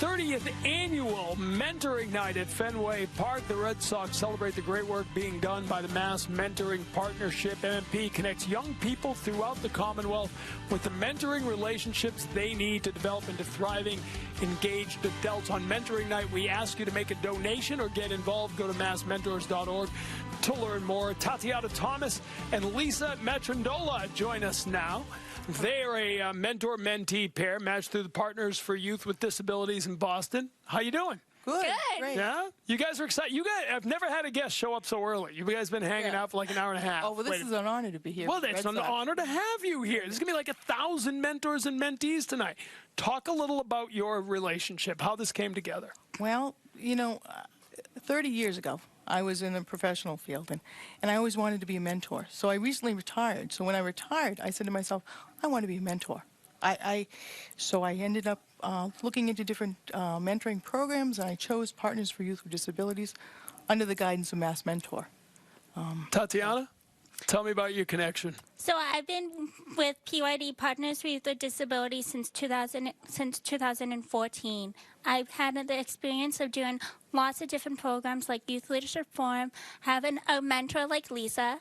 30th annual Mentoring Night at Fenway Park. The Red Sox celebrate the great work being done by the Mass Mentoring Partnership. MMP connects young people throughout the Commonwealth with the mentoring relationships they need to develop into thriving, engaged adults. On Mentoring Night, we ask you to make a donation or get involved. Go to massmentors.org to learn more. Tatiana Thomas and Lisa Matrundola join us now. They are a mentor-mentee pair matched through the Partners for Youth with Disabilities in Boston. How you doing? Good. Great. Yeah? You guys are excited. You guys, I've never had a guest show up so early. You guys been hanging out for like an hour and a half. Oh, well, this is an honor to be here. Well, it's an honor to have you here. There's going to be like 1,000 mentors and mentees tonight. Talk a little about your relationship, how this came together. Well, you know, 30 years ago, I was in the professional field, and I always wanted to be a mentor. So I recently retired. So when I retired, I said to myself, I want to be a mentor. So I ended up looking into different mentoring programs, and I chose Partners for Youth with Disabilities under the guidance of Mass Mentor. Tatiana, tell me about your connection. So I've been with PYD Partners for Youth with Disabilities since 2014. I've had the experience of doing lots of different programs like Youth Leadership Forum, having a mentor like Lisa,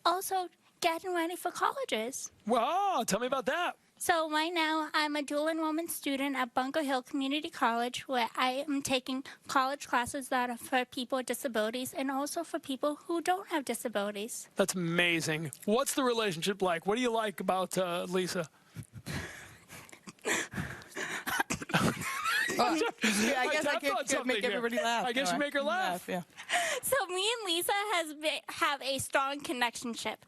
also getting ready for colleges. Wow, tell me about that. So right now, I'm a dual enrollment student at Bunker Hill Community College, where I am taking college classes that are for people with disabilities and also for people who don't have disabilities. That's amazing. What's the relationship like? What do you like about Lisa? I guess I can make everybody laugh. I guess you make her laugh. Yeah. So me and Lisa have a strong connectionship.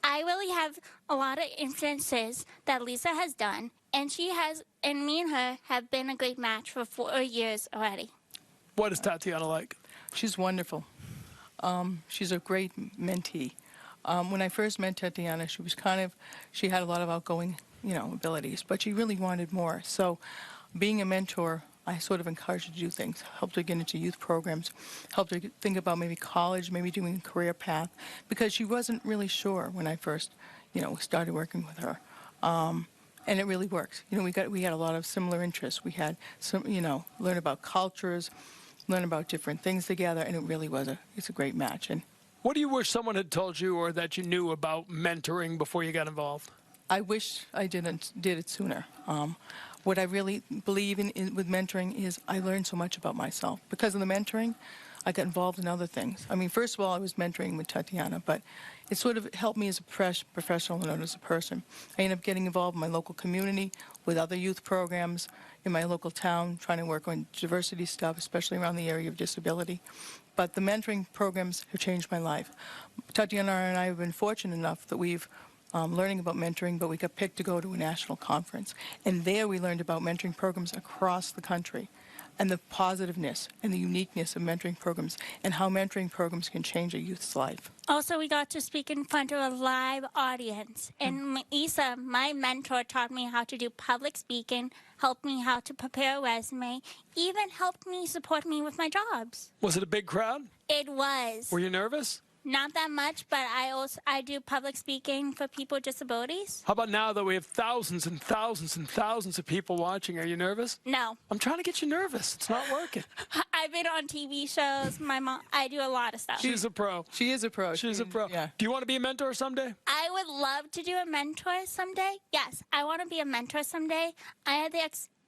I really have a lot of influences that Lisa has done, and me and her have been a great match for 4 years already. What is Tatiana like? She's wonderful. She's a great mentee. When I first met Tatiana, she had a lot of outgoing, abilities, but she really wanted more. So being a mentor, I sort of encouraged her to do things, helped her get into youth programs, helped her think about maybe college, maybe doing a career path, because she wasn't really sure when I first, started working with her. And it really worked. We had a lot of similar interests. We had some, learn about cultures, learn about different things together, and it really it's a great match. And what do you wish someone had told you or that you knew about mentoring before you got involved? I wish I did it sooner. What I really believe in with mentoring is I learned so much about myself. Because of the mentoring, I got involved in other things. I mean, first of all, I was mentoring with Tatiana, but it sort of helped me as a professional and as a person. I ended up getting involved in my local community with other youth programs in my local town, trying to work on diversity stuff, especially around the area of disability. But the mentoring programs have changed my life. Tatiana and I have been fortunate enough that we've learning about mentoring, but we got picked to go to a national conference. And there we learned about mentoring programs across the country and the positiveness and the uniqueness of mentoring programs and how mentoring programs can change a youth's life. Also, we got to speak in front of a live audience. And Lisa, my mentor, taught me how to do public speaking, helped me how to prepare a resume, even helped me support me with my jobs. Was it a big crowd? It was. Were you nervous? Not that much, but I do public speaking for people with disabilities. How about now that we have thousands and thousands and thousands of people watching? Are you nervous? No. I'm trying to get you nervous. It's not working. I've been on TV shows. My mom, I do a lot of stuff. She's a pro. She is a pro. She's a pro. Yeah. Do you want to be a mentor someday? I would love to do a mentor someday. Yes, I want to be a mentor someday. I had the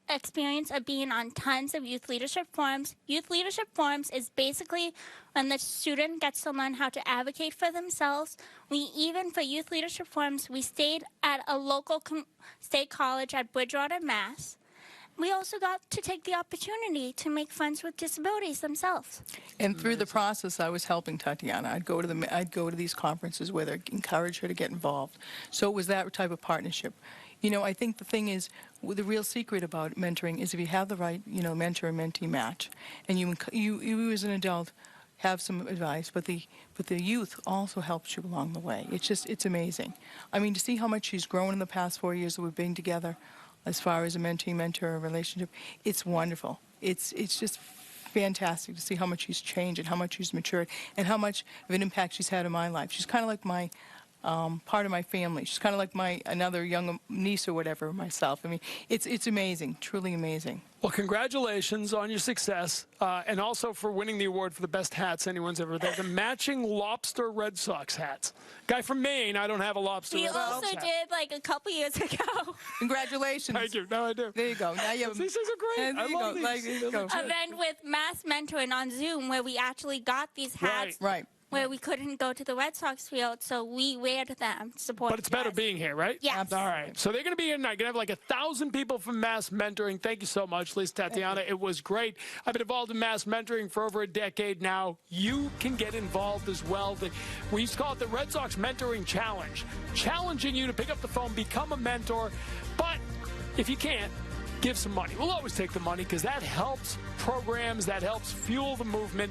experience of being on tons of youth leadership forums. Youth leadership forums is basically when the student gets to learn how to advocate for themselves. For youth leadership forums, we stayed at a local state college at Bridgewater, Mass. We also got to take the opportunity to make friends with disabilities themselves. And through the process, I was helping Tatiana. I'd go to these conferences where they encourage her to get involved. So it was that type of partnership. I think the thing is, the real secret about mentoring is if you have the right, mentor and mentee match, and you as an adult have some advice, but the youth also helps you along the way. It's amazing. I mean, to see how much she's grown in the past 4 years that we've been together, as far as a mentee-mentor relationship, it's wonderful. It's just fantastic to see how much she's changed and how much she's matured and how much of an impact she's had in my life. She's kind of like my part of my family. She's kind of like another young niece or whatever myself. I mean, it's amazing, truly amazing. Well, congratulations on your success, and also for winning the award for the best hats anyone's ever done. The matching lobster Red Sox hats. Guy from Maine, I don't have a lobster We Red Sox also hat. did like a couple years ago. Congratulations. Thank you. Now I do. There you go. Now you have. These things are great. There I you love go. these. There you go. Event with Mass Mentoring on Zoom where we actually got these hats Right. where we couldn't go to the Red Sox field, so we wear them to support. But it's better being here, right? Yes. All right. So they're going to be here tonight. Going to have like 1,000 people from Mass Mentoring. Thank you so much, Lisa, Tatiana. It was great. I've been involved in Mass Mentoring for over a decade now. You can get involved as well. We used to call it the Red Sox Mentoring Challenge, challenging you to pick up the phone, become a mentor. But if you can't, give some money. We'll always take the money because that helps programs, that helps fuel the movement.